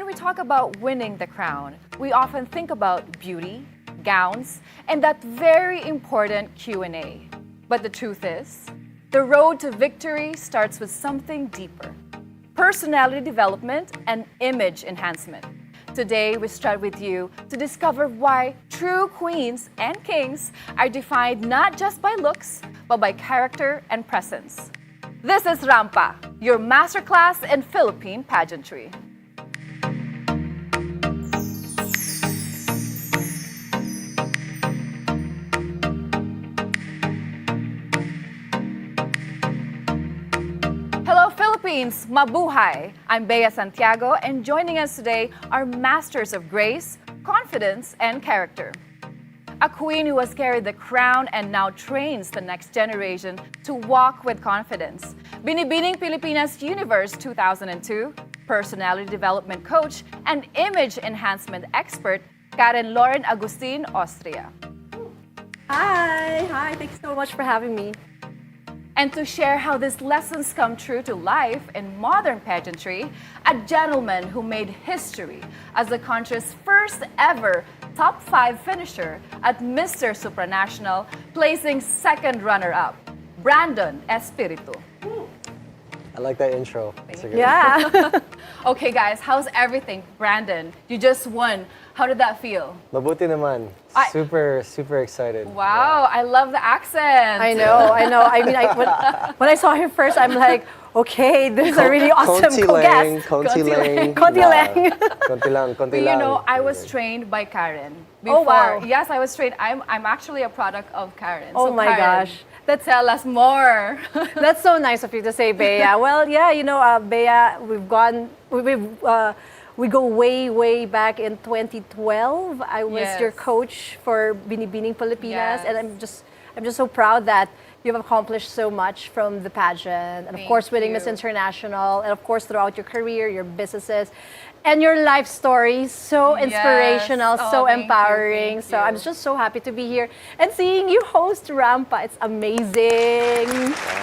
when we talk about winning the crown, we often think about beauty, gowns, and that very important Q&A. But the truth is, the road to victory starts with something deeper: personality development and image enhancement. Today, we start with you to discover why true queens and kings are defined not just by looks, but by character and presence. This is Rampa, your masterclass in Philippine pageantry. Hello Philippines, mabuhay! I'm Bea Santiago, and joining us today are masters of grace, confidence, and character. A queen who has carried the crown and now trains the next generation to walk with confidence. Binibining Pilipinas-Universe 2002, personality development coach, and image enhancement expert, Loren Agustin-Ostrea. Hi, thanks so much for having me. And to share how these lessons come true to life in modern pageantry, a gentleman who made history as the country's first ever top 5 finisher at Mr. Supranational, placing second runner-up, Brandon Espiritu. I like that intro. Yeah. Okay guys, how's everything? Brandon, you just won. How did that feel? Mabuti naman. Super excited. Wow, I love the accent. I know. I mean, when I saw him first, I'm like, okay, this is a really awesome guest. Konti lang. Konti lang. You know, I was trained by Karen before. Oh, wow. Yes, I was trained. I'm actually a product of Karen. Oh so my Karen, gosh. Tell us more. That's so nice of you to say, Bea. Well, yeah, you know, Bea, we go way back in 2012. I was your coach for Binibining Pilipinas, and I'm just so proud that you've accomplished so much from the pageant, and of course winning Miss International, and of course throughout your career, your businesses, and your life story. So inspirational, so empowering. So I'm just so happy to be here and seeing you host Rampa. It's amazing.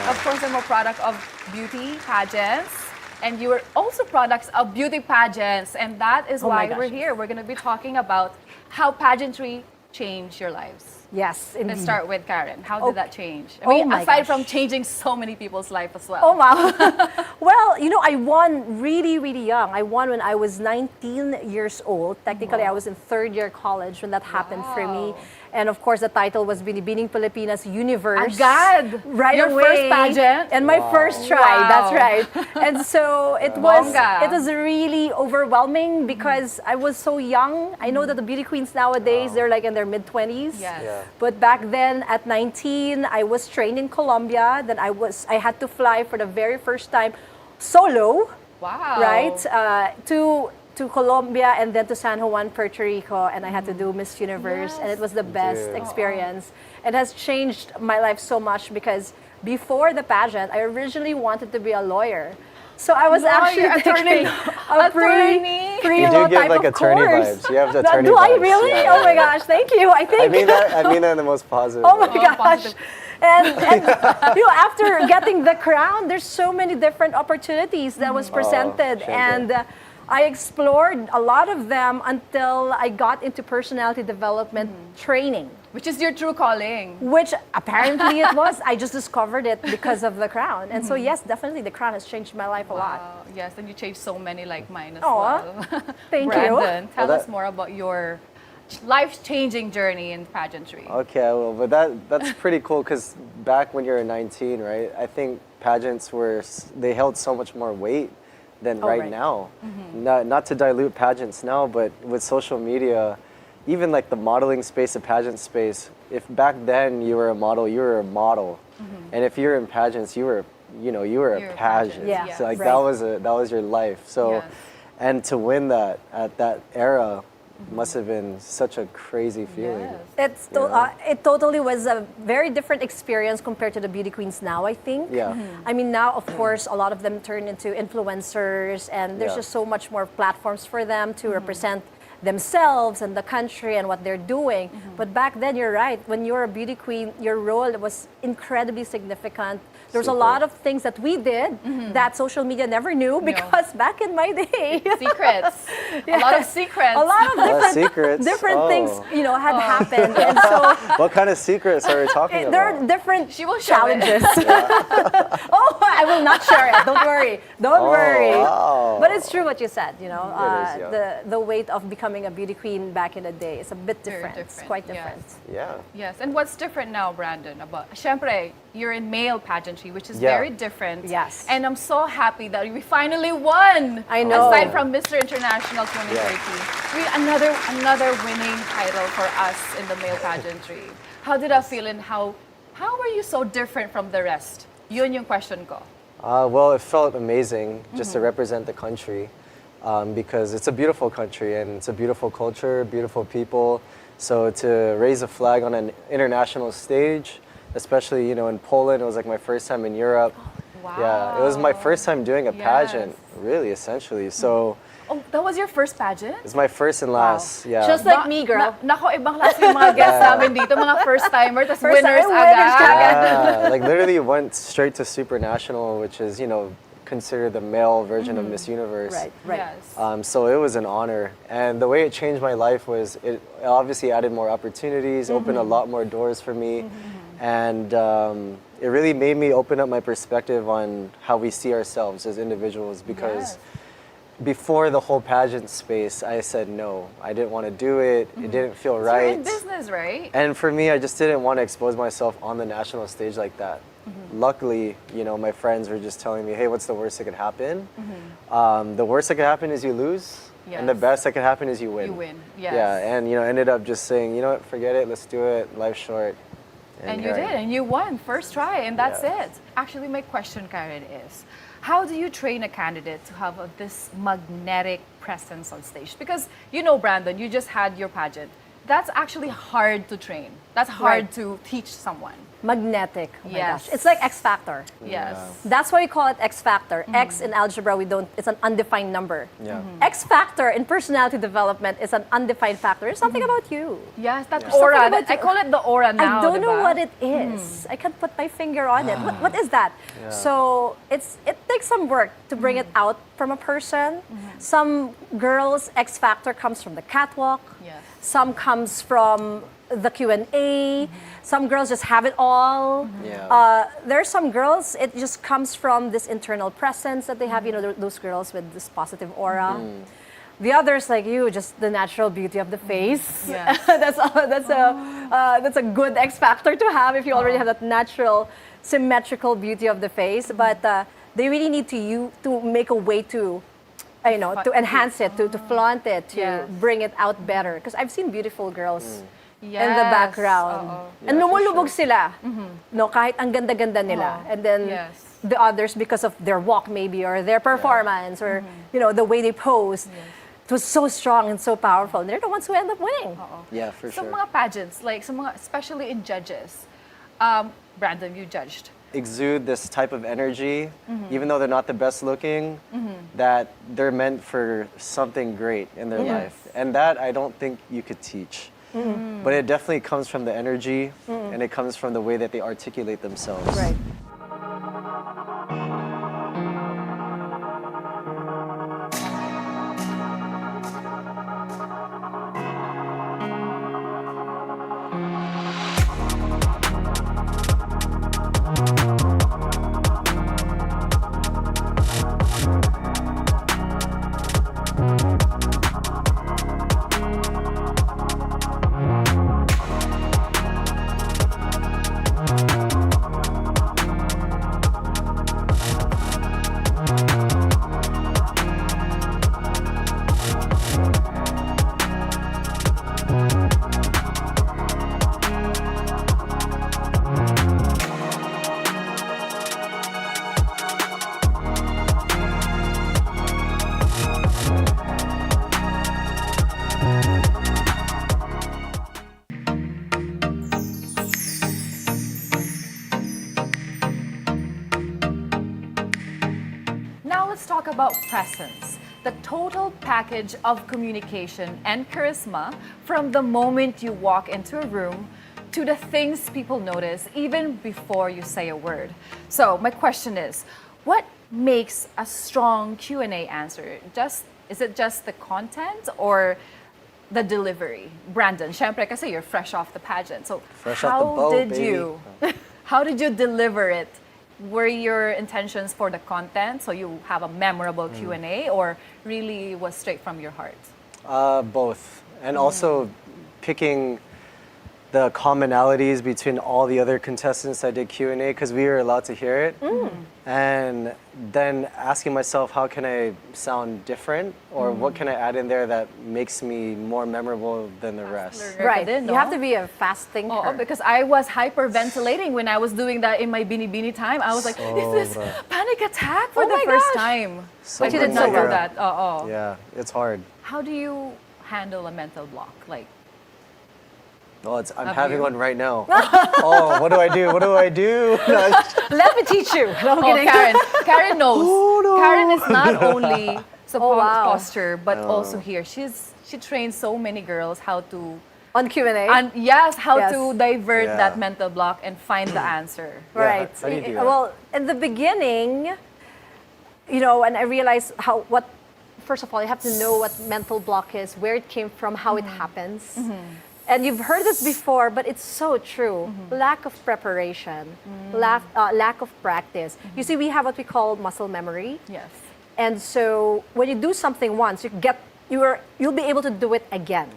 Of course, I'm a product of beauty pageants. And you are also products of beauty pageants, and that is why we're here. We're going to be talking about how pageantry changed your lives. Yes, indeed. Let's start with Karen. How did that change? I mean, aside from changing so many people's life as well. Oh, wow. Well, you know, I won really young. I won when I was 19 years old. Technically, I was in third year college when that happened for me. And of course, the title was Binibining Pilipinas-Universe. Agad! Right Your away. first pageant? And my first try, that's right. And so it was really overwhelming because I was so young. I know that the beauty queens nowadays, they're like in their mid-20s. Yes. Yeah. But back then, at 19, I was trained in Colombia. Then I had to fly for the very first time solo. Wow. Right? To Colombia and then to San Juan, Puerto Rico, and I had to do Miss Universe, and it was the best experience. It has changed my life so much because before the pageant, I originally wanted to be a lawyer. So I was actually taking a pre-law type of course. Vibes. You have the attorney Do I vibes. really? Yeah. Oh my gosh, thank you. I mean that in the most positive Oh my way. gosh. And you know, after getting the crown, there's so many different opportunities that was presented, and I explored a lot of them until I got into personality development training. Which is your true calling. Which apparently it was. I just discovered it because of the crown. And so yes, definitely the crown has changed my life a lot. Yes, and you changed so many like mine as well. Thank Brandon, you. Tell us more about your life-changing journey in pageantry. Okay, well, but that's pretty cool because back when you were 19, right, I think pageants they held so much more weight than right now. Not to dilute pageants now, but with social media, even like the modeling space, the pageant space, if back then you were a model, you were a model. And if you're in pageants, you were a pageant. Yeah. So like that was your life. So and to win that at that era must have been such a crazy feeling. Yes. It totally was a very different experience compared to the beauty queens now, I think. Yeah. I mean, now, of course, a lot of them turn into influencers, and there's just so much more platforms for them to represent themselves and the country and what they're doing. But back then, you're right. When you're a beauty queen, your role was incredibly significant There's a Super. lot of things that we did that social media never knew because back in my day, Secrets. A lot of secrets. a lot of A lot of different, secrets. different Oh. things, had happened. And so What kind of secrets are we talking there are about? different She will show it. challenges. Oh, I will not share it. Don't worry. Don't worry. Wow. But it's true what you said, It is, yeah. the weight of becoming a beauty queen back in the day is a bit Very different. It's different, quite yes. different. Yeah. Yes, and what's different now, Brandon? About syempre, you're in male pageantry, which is Yeah. very different. Yes. And I'm so happy that we finally won. I know. Aside from Mr. International 2030, we another winning title for us in the male pageantry. How did that feel, and how were you so different from the rest? Yun yung question ko. Well, it felt amazing just to represent the country because it's a beautiful country and it's a beautiful culture, beautiful people. So to raise a flag on an international stage, especially in Poland, it was like my first time in Europe. Wow. Yeah, it was my first time doing a pageant, Yes. really, essentially. So Oh, that was your first pageant? it's my first and last. Yeah. Just like me, girl. Nako, ibang klase yung mga guests namin dito, mga first-timer, tas First winners time, winners agad. Yeah, like literally went straight to Supranational, which is considered the male version of Miss Universe. Right, right. Yes. So it was an honor, and the way it changed my life was it obviously added more opportunities, opened a lot more doors for me, and it really made me open up my perspective on how we see ourselves as individuals because. Yes. Before the whole pageant space, I said no. I didn't want to do it. It didn't feel So right. you're in business, right? And for me, I just didn't want to expose myself on the national stage like that. Luckily, my friends were just telling me, hey, what's the worst that could happen? The worst that could happen is you lose. And the Yes. best that could happen is you win. You win, yes. Yeah, and ended up just saying, you know what, forget it, let's do it, life's short. And you here I did, am. and you won first try, and that's Yeah. it. Actually, my question, Karen, is how do you train a candidate to have this magnetic presence on stage? Because Brandon, you just had your pageant. That's actually hard to train. That's hard Right. to teach someone. Magnetic. Oh my Yes. gosh. It's like X Factor. Yes. That's why we call it X Factor. X in algebra, it's an undefined number. Yeah. X Factor in personality development is an undefined factor. It's something about you. Yes, that Yeah. aura. Something about I you. call it the aura now. I don't know diba? what it is. I can't put my finger on it. What is that? Yeah. So it takes some work to bring it out from a person. Some girls' X Factor comes from the catwalk. Yes. Some comes from the Q&A. Some girls just have it all. Yeah. There are some girls, it just comes from this internal presence that they have, those girls with this positive aura. The others, like you, just the natural beauty of the face. Yes. That's a good X factor to have if you already have that natural, symmetrical beauty of the face. But they really need to make a way to enhance it, to flaunt it, to Yes. bring it out better. Because I've seen beautiful girls Yes. in the background. Oo. And Yeah, for lumulubog sure. sila. No, kahit ang ganda-ganda nila. And then Yes. the others, because of their walk maybe, or their performance, or the way they pose, it was so strong and so powerful. And they're the ones who end up winning. Yeah, for Sa sure. mga pageants, like sa mga, especially in judges, Brandon, you judged. Exude this type of energy, even though they're not the best looking, that they're meant for something great in their life. And that I don't think you could teach. But it definitely comes from the energy and it comes from the way that they articulate themselves. Right. Now let's talk about presence, the total package of communication and charisma from the moment you walk into a room to the things people notice even before you say a word. So my question is, what makes a strong Q&A answer? Is it just the content or the delivery? Brandon, syempre kasi you're fresh off the pageant. So Fresh off the boat, baby. how did you deliver it? Were your intentions for the content, so you have a memorable Q&A, or really was straight from your heart? Both. And also picking the commonalities between all the other contestants that did Q&A, because we were allowed to hear it. And then asking myself, how can I sound different? Or what can I add in there that makes me more memorable than the rest? Right. Din, You have to be a fast thinker. Oh, because I was hyperventilating when I was doing that in my Bini time. I was like, is this panic attack for the first time? But you did not do that. Yeah, it's hard. How do you handle a mental block? Like, I'm having one right now. Oh, what do I do? What do I do? Let me teach you. No, I'm kidding. Karen. Karen knows. Oh, no. Karen is not only wow. posture, but also here. She trains so many girls how to On Q&A. and how Yes. to divert Yeah. that mental block and find the answer. Right. how do you do that? Well, in the beginning, and I realized first of all, you have to know what mental block is, where it came from, how it happens. And you've heard this before, but it's so true. Lack of preparation, lack of practice. You see, we have what we call muscle memory. Yes. And so when you do something once, you'll be able to do it again.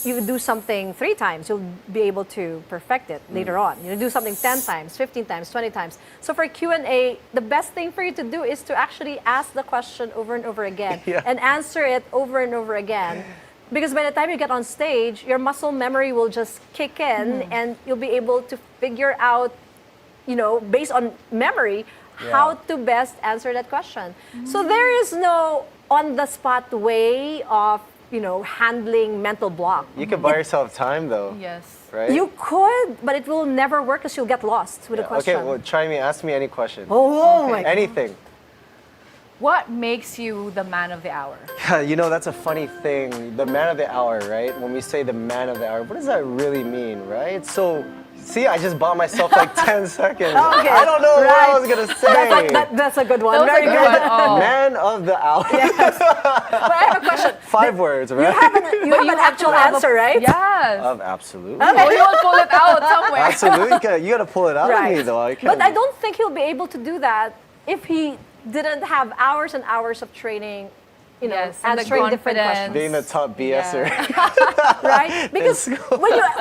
You do something 3 times, you'll be able to perfect it later on. You do something 10 times, 15 times, 20 times. So for Q&A, the best thing for you to do is to actually ask the question over and over again and answer it over and over again. Because by the time you get on stage, your muscle memory will just kick in and you'll be able to figure out, based on memory, how to best answer that question. So there is no on-the-spot way of, handling mental block. You can buy yourself time though. Yes. Right? You could, but it will never work because you'll get lost with the question. Okay, well, ask me any question. Oh my God. Anything. What makes you the man of the hour? That's a funny thing. The man of the hour, right? When we say the man of the hour, what does that really mean, right? So, see, I just bought myself like 10 seconds. Okay. I don't know what I was going to say. That's a good one. That was Very a good. good one. Oh. Man of the hour. But I have a question. 5 words, right? You have an actual answer, right? Yes. Absolutely. Oh, you will pull it out somewhere. Absolutely. You got to pull it out of me, though. But I don't think he'll be able to do that if he didn't have hours and hours of training, Yes, and the answering different confidence. questions. Being the top BSer. Right? Because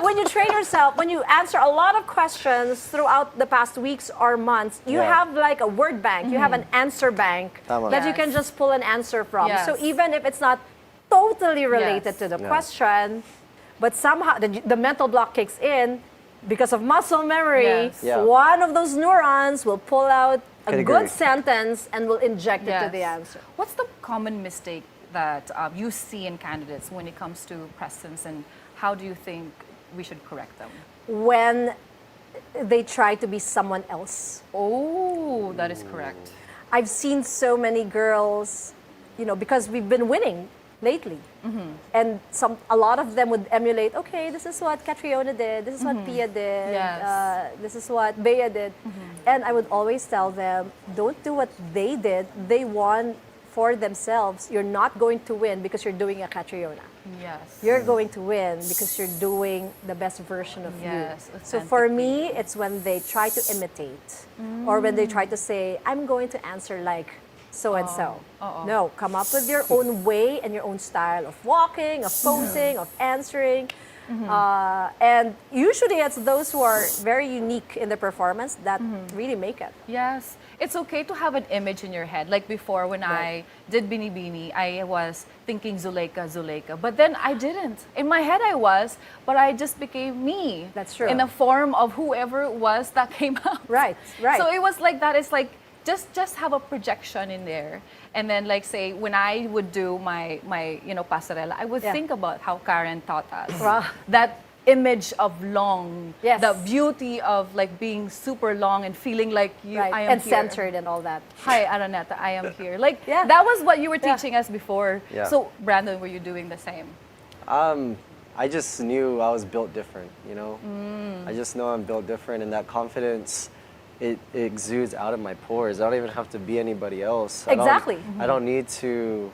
when you train yourself, when you answer a lot of questions throughout the past weeks or months, you have like a word bank, you have an answer bank that you can just pull an answer from. Yes. So even if it's not totally related to the question, but somehow the mental block kicks in because of muscle memory, Yes. Yeah. one of those neurons will pull out a Can good agree. sentence and will inject it to the Yes. answer. What's the common mistake that you see in candidates when it comes to presence, and how do you think we should correct them? When they try to be someone else. Oh, that is correct. I've seen so many girls, because we've been winning lately. And a lot of them would emulate, okay, this is what Catriona did, this is what Pia did, Yes. this is what Bea did. And I would always tell them, don't do what they did. They won for themselves. You're not going to win because you're doing a Catriona. Yes. You're going to win because you're doing the best version of Yes, you. So for me, it's when they try to imitate or when they try to say, I'm going to answer like so and so. No, come up with your own way and your own style of walking, of posing, of answering. And usually it's those who are very unique in the performance that really make it. Yes. It's okay to have an image in your head. Like before, when I did Bini, I was thinking Zuleika. But then I didn't. In my head I was, but I just became me. That's true. In a form of whoever it was that came out. Right. So it was like that. It's like, just have a projection in there. And then like say, when I would do my pasarela, I would think about how Karen taught us. Wow. That image of long, Yes. the beauty of like being super long and feeling like I am and here. centered and all that. Hi, Araneta, I am here. Like, Yeah. that was what you were teaching us before. Yeah. So, Brandon, were you doing the same? I just knew I was built different, you know? I just know I'm built different, and that confidence, it exudes out of my pores. I don't even have to be anybody else. Exactly. I don't need to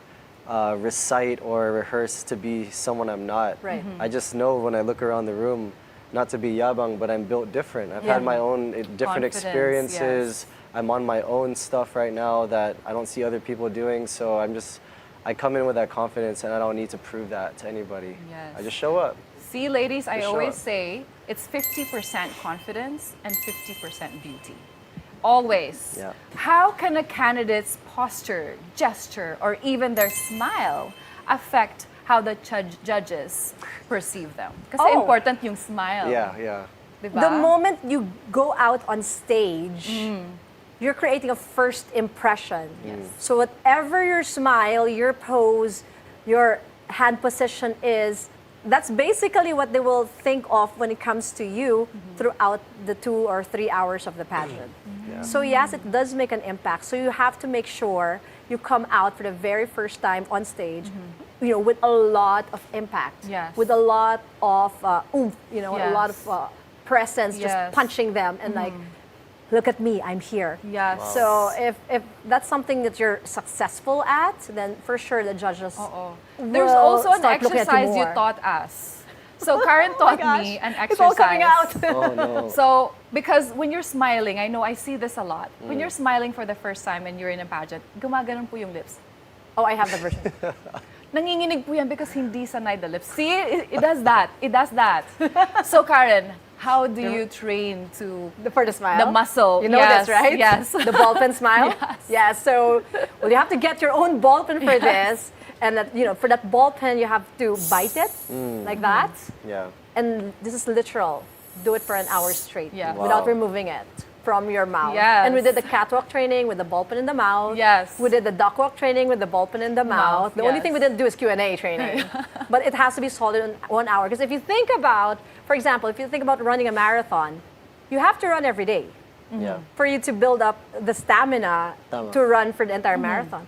recite or rehearse to be someone I'm not. Right. I just know when I look around the room, not to be yabang, but I'm built different. I've had my own different Confidence, experiences. I'm on my own stuff right now that I don't see other people doing, so I come in with that confidence, and I don't need to prove that to anybody. Yes. I just show up. See, ladies, I Just show always up. say it's 50% confidence and 50% beauty. Always. Yeah. How can a candidate's posture, gesture, or even their smile affect how the judges perceive them? Kasi Oh. important yung smile. Yeah. Diba? The moment you go out on stage, you're creating a first impression. Yes. So whatever your smile, your pose, your hand position is, that's basically what they will think of when it comes to you throughout the 2 or 3 hours of the pageant. Yeah. So yes, it does make an impact. So you have to make sure you come out for the very first time on stage, with a lot of impact, Yes. with a lot of oomph, a Yes. lot of presence, just Yes. punching them and like, look at me, I'm here. Yes. So if that's something that you're successful at, then for sure the judges There's will also an start looking at exercise you more. taught us. So Karen taught me an exercise. It's all coming out. Oh no. So, because when you're smiling, I know I see this a lot. When you're smiling for the first time and you're in a pageant, gumaganon po yung lips. Oh, I have the version. Nanginginig po yan because hindi sanay the lips. See, it does that. It does that. So Karen, how do you train to For the smile. the muscle? You know Yes, this, right? Yes. The ballpen smile. Yes. Yeah. So, well, you have to get your own ballpen for this, and that, for that ballpen you have to bite it like that, Yeah. and this is literal. Do it for an hour straight Yeah. without Wow. removing it from your mouth. Yes. And we did the catwalk training with the ballpen in the mouth. Yes. We did the duckwalk training with the ballpen in the mouth. The only yes. thing we didn't do is Q&A training. But it has to be solid in 1 hour. Because if you think about, for example, if you think about running a marathon, you have to run every day Yeah. for you to build up the stamina Tama. to run for the entire marathon.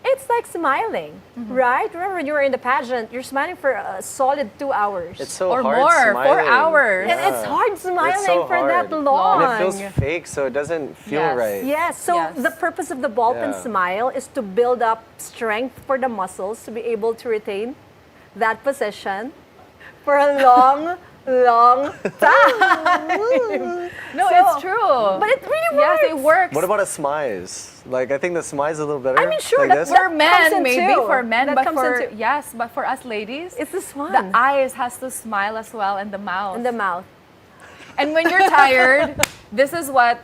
It's like smiling, right? Remember when you were in the pageant, you're smiling for a solid 2 hours. It's so Or hard more, 4 smiling. hours. and it's hard smiling It's so for that hard. long. And it feels fake, so it doesn't feel Yes. right. Yes, so Yes. the purpose of the ballpen Yeah. smile is to build up strength for the muscles to be able to retain that position for a long, long time. No, So- it's true. But it really works. Yes, it works. What about a smize? Like, I think the smize is a little better. I mean, sure, like that's this. for comes men, in maybe too. for men, That but comes for into- yes, but for us ladies, It's this one. the eyes has to smile as well, and the mouth. in the mouth. And when you're tired, this is what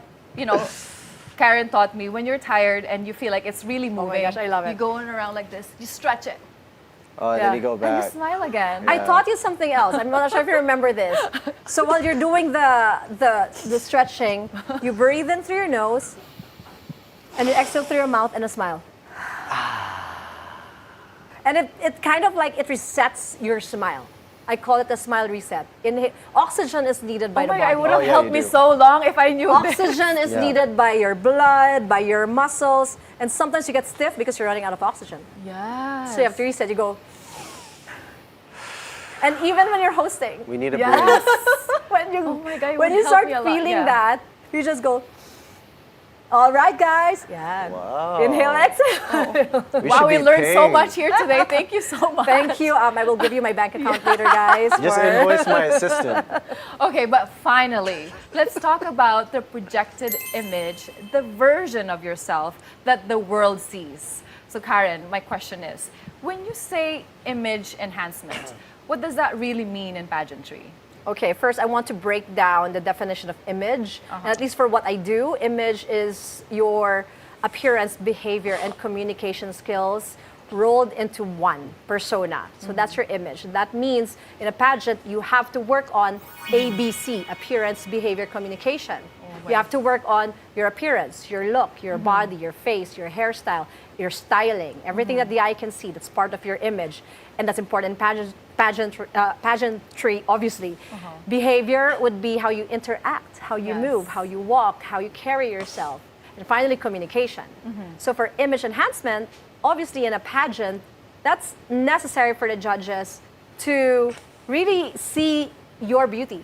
Karen taught me. When you're tired and you feel like it's really moving, gosh, I love you it. go around like this, you stretch it, Oh, and Yeah. then you go and you back. smile again. I taught you something else. I'm not sure if you remember this. So while you're doing the stretching, you breathe in through your nose, and you exhale through your mouth and a smile. And it kind of like it resets your smile. I call it a smile reset. Oxygen is needed by Oh the my body. God, it would Oh, have yeah, helped you me do. so long if I knew this. Oxygen is Yeah. needed by your blood, by your muscles, and sometimes you get stiff because you're running out of oxygen. Yes. So you have to reset. You go. And even when you're hosting, We need a Yes. break. when you Oh my God, it when would you help start me a lot, feeling yeah. that, you just go. All right, guys. Yeah. Wow. Inhale, exhale. Wow, should we be learned so paying. much here today. Thank you so much. Thank you. I will give you my bank account later, guys. Just for- invoice my assistant. Okay, but finally, let's talk about the projected image, the version of yourself that the world sees. So Karen, my question is, when you say image enhancement, what does that really mean in pageantry? Okay, first I want to break down the definition of image. And at least for what I do, image is your appearance, behavior, and communication skills rolled into one persona. So that's your image. That means in a pageant, you have to work on ABC, appearance, behavior, communication. You have to work on your appearance, your look, your body, your face, your hairstyle, your styling, everything that the eye can see. That's part of your image. And that's important in pageantry, obviously. Behavior would be how you interact, how you Yes. move, how you walk, how you carry yourself. And finally, communication. So for image enhancement, obviously in a pageant, that's necessary for the judges to really see your beauty,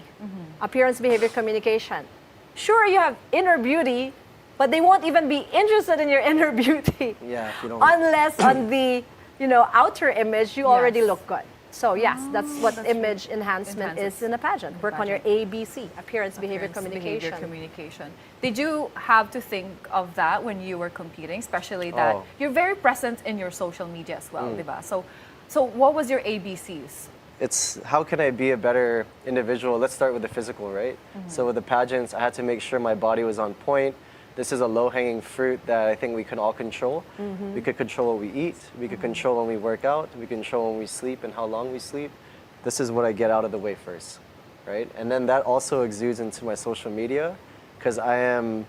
appearance, behavior, communication. Sure, you have inner beauty, but they won't even be interested in your inner beauty. Yeah, if you don't. Unless on the, outer image, you already Yes. look good. So yes, that's what that's image enhancement is in a pageant. Work on your ABC, appearance, behavior, communication. Communication. Did you have to think of that when you were competing, especially that you're very present in your social media as well, diba? So what was your ABCs? It's how can I be a better individual? Let's start with the physical, right? So with the pageants, I had to make sure my body was on point. This is a low-hanging fruit that I think we can all control. We could control what we eat. We could control when we work out. We can control when we sleep and how long we sleep. This is what I get out of the way first, right? And then that also exudes into my social media because I am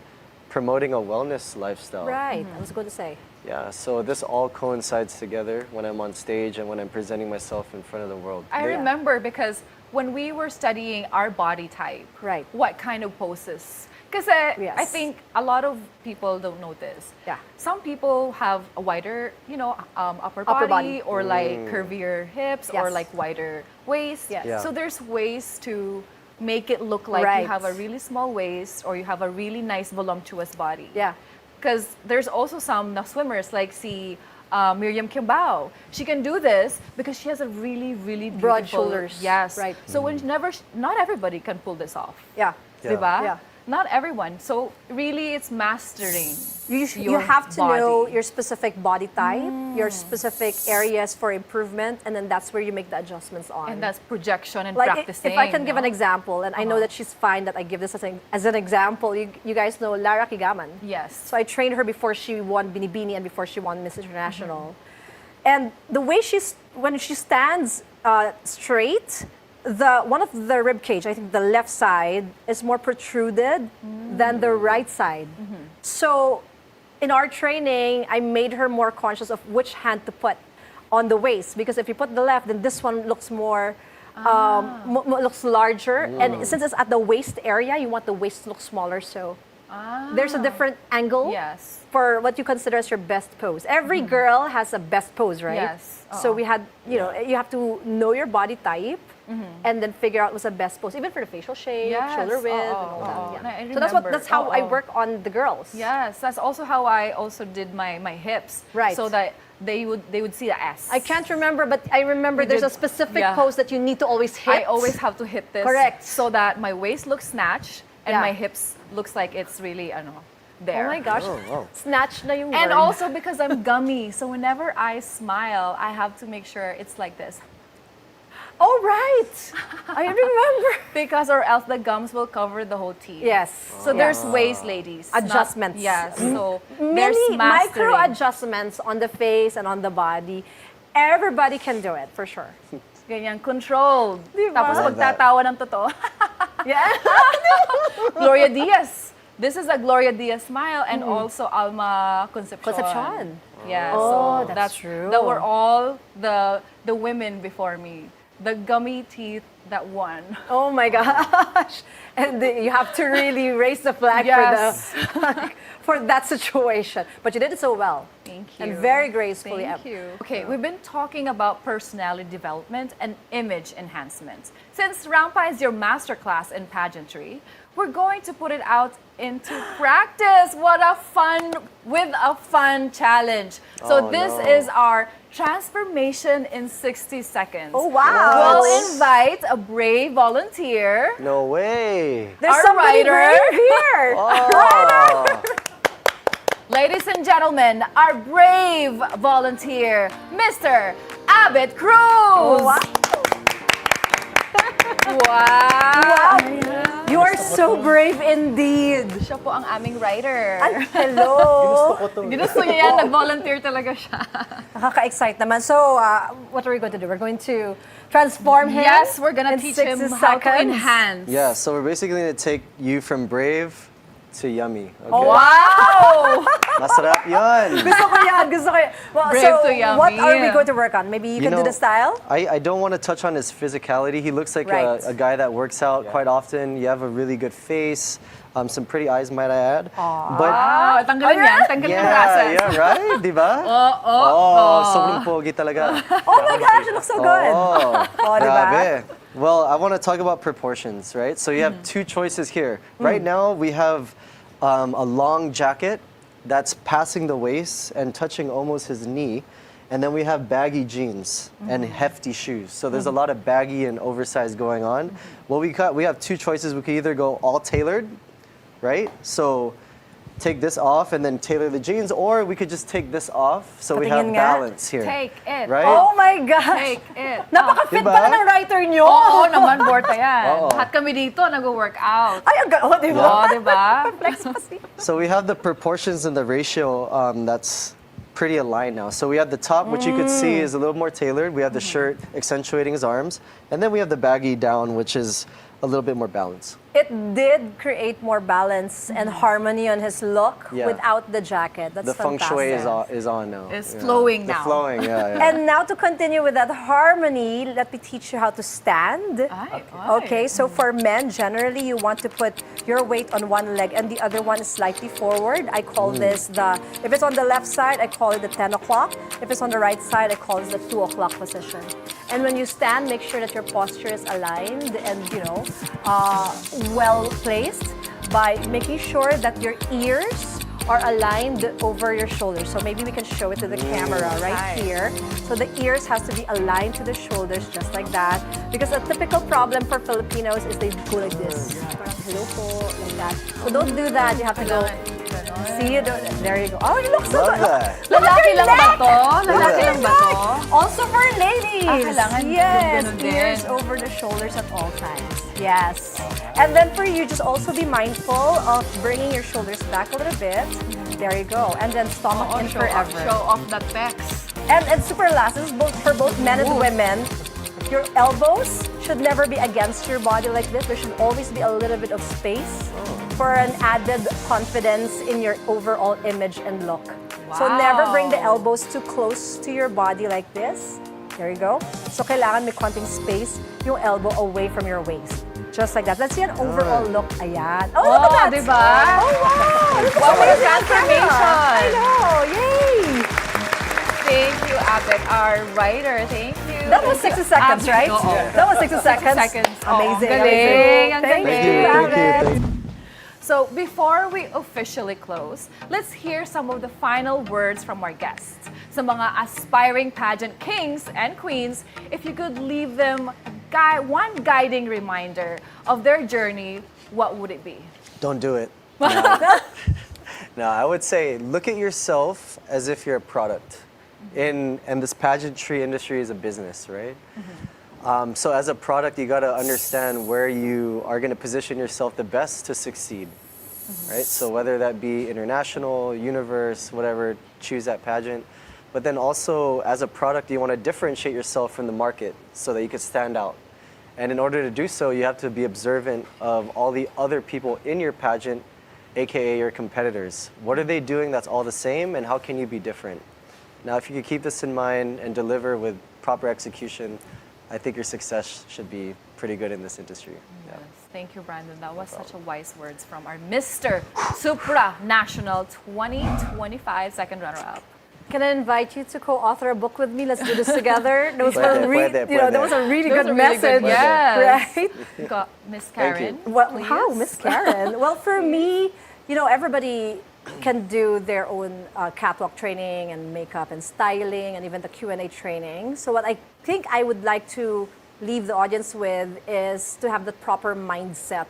promoting a wellness lifestyle. Right, I was going to say. Yeah, so this all coincides together when I'm on stage and when I'm presenting myself in front of the world. I remember because when we were studying our body type, Right. what kind of poses? Because I Yes. think a lot of people don't know this. Yeah. Some people have a wider, upper Upper body body. or like curvier hips or Yes. like wider waist. Yes. Yeah. So there's ways to make it look like you Right. have a really small waist or you have a really nice voluptuous body. Yeah. Because there's also some na swimmers like Miriam Kimbao. She can do this because she has a really, really beautiful, Broad shoulders. Yes. Right. So not everybody can pull this off. Yeah. Yeah. Diba? Yeah. Not everyone. So really, it's mastering. You your have to body. know your specific body type, your specific areas for improvement, and then that's where you make the adjustments on. And that's projection and like practicing. if I can give an no? example, and I know that she's fine that I give this as an example. You guys know Lara Kigaman. Yes. So I trained her before she won Binibini and before she won Miss International. And the way when she stands straight, one of the rib cage, I think the left side is more protruded than the right side. So in our training, I made her more conscious of which hand to put on the waist, because if you put the left, then this one looks more looks larger, and since it's at the waist area, you want the waist to look smaller. So there's a different angle Yes. for what you consider as your best pose. Every girl has a best pose, right? Yes. So we had, you have to know your body type and then figure out what's the best pose, even for the facial shape, Yes. shoulder width, and Oo. all that. Yeah. I So remember. that's how I Oo. work on the girls. Yes, that's also how I also did my hips. Right. So that they would see the S. I can't remember, but I remember We there's a did- specific yeah. pose that you need to always hit. I always have to hit this. Correct. So that my waist looks snatched and Yeah. my hips looks like it's really there. Oh my gosh. Oh, wow. Snatch na yung And word. also because I'm gummy, so whenever I smile, I have to make sure it's like this. Oh, right. I remember. Because or else the gums will cover the whole teeth. Yes. So there's ways, ladies. not- Adjustments. Yes. So Many there's micro mastering. adjustments on the face and on the body. Everybody can do it, for sure. Ganyan, controlled. Diba? Tapos Love that. pagtatawa ng totoo. Yeah. Gloria Diaz. This is a Gloria Diaz smile and also Alma Concepcion. Concepcion. Yeah, Oh, so that's true. That were all the women before me. The gummy teeth that won. Oh my gosh. And you have to really raise the flag Yes. for that situation. But you did it so well. Thank you. And very gracefully. Thank you. Okay, we've been talking about personality development and image enhancement. Since Rampa is your masterclass in pageantry, we're going to put it out into practice. What a fun challenge. So Oh, this no. is our transformation in 60 seconds. Oh, wow. We'll invite a brave volunteer. No way. There's Our somebody writer. brave here. Oh. Ladies and gentlemen, our brave volunteer, Mr. Abbott Cruz. Wow. Wow. You are so brave indeed. Siya po ang aming writer. Ay, hello. Ginusto niya yan, nag-volunteer talaga siya. Nakaka-excite naman. So, what are we going to do? We're going to transform him. Yes, we're gonna in teach him 60 how to seconds. enhance. Yeah, so we're basically going to take you from brave to yummy. Okay? Oh, Wow! Masarap yun. Gusto ko yan. Gusto ko yan. Well, Brave so, to yummy. what are we going to work on? Maybe you can do know, the style? I don't want to touch on his physicality. He looks like Right. a guy that works out quite often. You have a really good face, some pretty eyes, might I add. But Wow, tanggalin yan. Tanggalin yung rasas. yeah, right? Diba? Oh. Sobrang pogi talaga. Oh my gosh, it looks so good. Oh, Oh, diba? grabe. Well, I want to talk about proportions, right? So you have two choices here. Right now, we have a long jacket that's passing the waist and touching almost his knee. And then we have baggy jeans and hefty shoes. So there's a lot of baggy and oversized going on. Well, we have two choices. We could either go all tailored, right? So take this off and then tailor the jeans, or we could just take this off so we have Patingin nga. balance here. Take it. Right? Oh my gosh! Take it. Napaka-fit Diba? pala ng writer nyo! Oo naman, Borta yan. Oo. Lahat kami dito nag-workout. Ay, ang gano'n, di ba? Oo, di ba? Flex pa si. So we have the proportions and the ratio that's pretty aligned now. So we have the top, which you could see is a little more tailored. We have the shirt accentuating his arms. And then we have the baggy down, which is a little bit more balanced. It did create more balance and harmony on his look Yeah. without the jacket. That's The feng fantastic. shui is on now. It's flowing The now. flowing, yeah. And now to continue with that harmony, let me teach you how to stand. Ay, Okay, so for men, generally you want to put your weight on one leg and the other one is slightly forward. I call this if it's on the left side, I call it the 10 o'clock. If it's on the right side, I call it the 2 o'clock position. And when you stand, make sure that your posture is aligned and, well placed by making sure that your ears are aligned over your shoulders. So maybe we can show it to the camera right here. So the ears has to be aligned to the shoulders just like that. Because a typical problem for Filipinos is they go like this. Parang hello po, like that. So don't do that. You have to go. See, there you go. Oh, you look so Love good. that. Look at Lalaki your lang ba neck. to? Lalaki lang ba to? Also for ladies. Kailangan Yes, ganun din. ears over the shoulders at all times. Yes. And then for you, just also be mindful of bringing your shoulders back a little bit. There you go. And then stomach in forever. Show off the pecs. And super last, this is for both men and women. Your elbows should never be against your body like this. There should always be a little bit of space for an added confidence in your overall image and look. So never bring the elbows too close to your body like this. There you go. So kailangan may konting space yung elbow away from your waist. Just like that. Let's see an overall look. Ayan. Oh, look at that. Diba? Oh, wow. Look Wow, at what a that. transformation. I know. Yay. Thank you, Abek, our writer. Thank you. That was 60 seconds, Abek, right? oo. That was 60 seconds. Oo, Amazing. galing, Amazing. ang Thank galing. you, Abek. So before we officially close, let's hear some of the final words from our guests. Sa mga aspiring pageant kings and queens, if you could leave them one guiding reminder of their journey, what would it be? Don't do it. No, I would say look at yourself as if you're a product. And this pageantry industry is a business, right? So as a product, you got to understand where you are going to position yourself the best to succeed, right? So whether that be international, universe, whatever, choose that pageant. But then also, as a product, you want to differentiate yourself from the market so that you can stand out. And in order to do so, you have to be observant of all the other people in your pageant, AKA your competitors. What are they doing that's all the same, and how can you be different? Now, if you could keep this in mind and deliver with proper execution, I think your success should be pretty good in this industry. Yeah. Thank you, Brandon. That was such a wise words from our Mr. Supranational 2025 second runner-up. Can I invite you to co-author a book with me? Let's do this together. That was, Puede. that was a really That was good a really message, good one. Yes. right? Got Miss Karen. Well, please. how, Miss Karen? Well, for me, everybody can do their own catwalk training and makeup and styling and even the Q&A training. So what I think I would like to leave the audience with is to have the proper mindset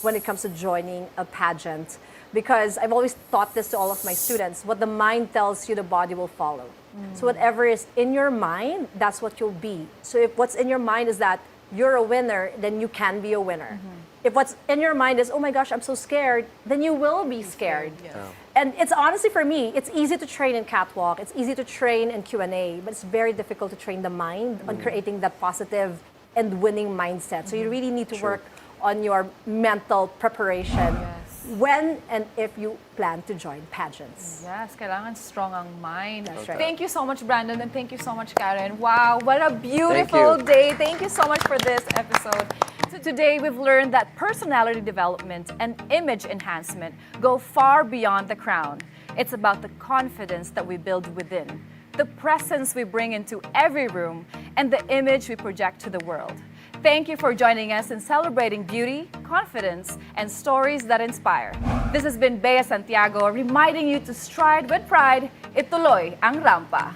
when it comes to joining a pageant. Because I've always taught this to all of my students, what the mind tells you, the body will follow. So whatever is in your mind, that's what you'll be. So if what's in your mind is that you're a winner, then you can be a winner. If what's in your mind is, oh my gosh, I'm so scared, then you will be scared. And it's honestly, for me, it's easy to train in catwalk, it's easy to train in Q&A, but it's very difficult to train the mind on creating that positive and winning mindset. So you really need to work on your mental preparation when and if you plan to join pageants. Yes, kailangan strong ang mind. That's right. Thank you so much, Brandon, and thank you so much, Karen. Wow, what a beautiful day. Thank you so much for this episode. So today, we've learned that personality development and image enhancement go far beyond the crown. It's about the confidence that we build within, the presence we bring into every room, and the image we project to the world. Thank you for joining us in celebrating beauty, confidence, and stories that inspire. This has been Bea Santiago reminding you to stride with pride, ituloy ang rampa.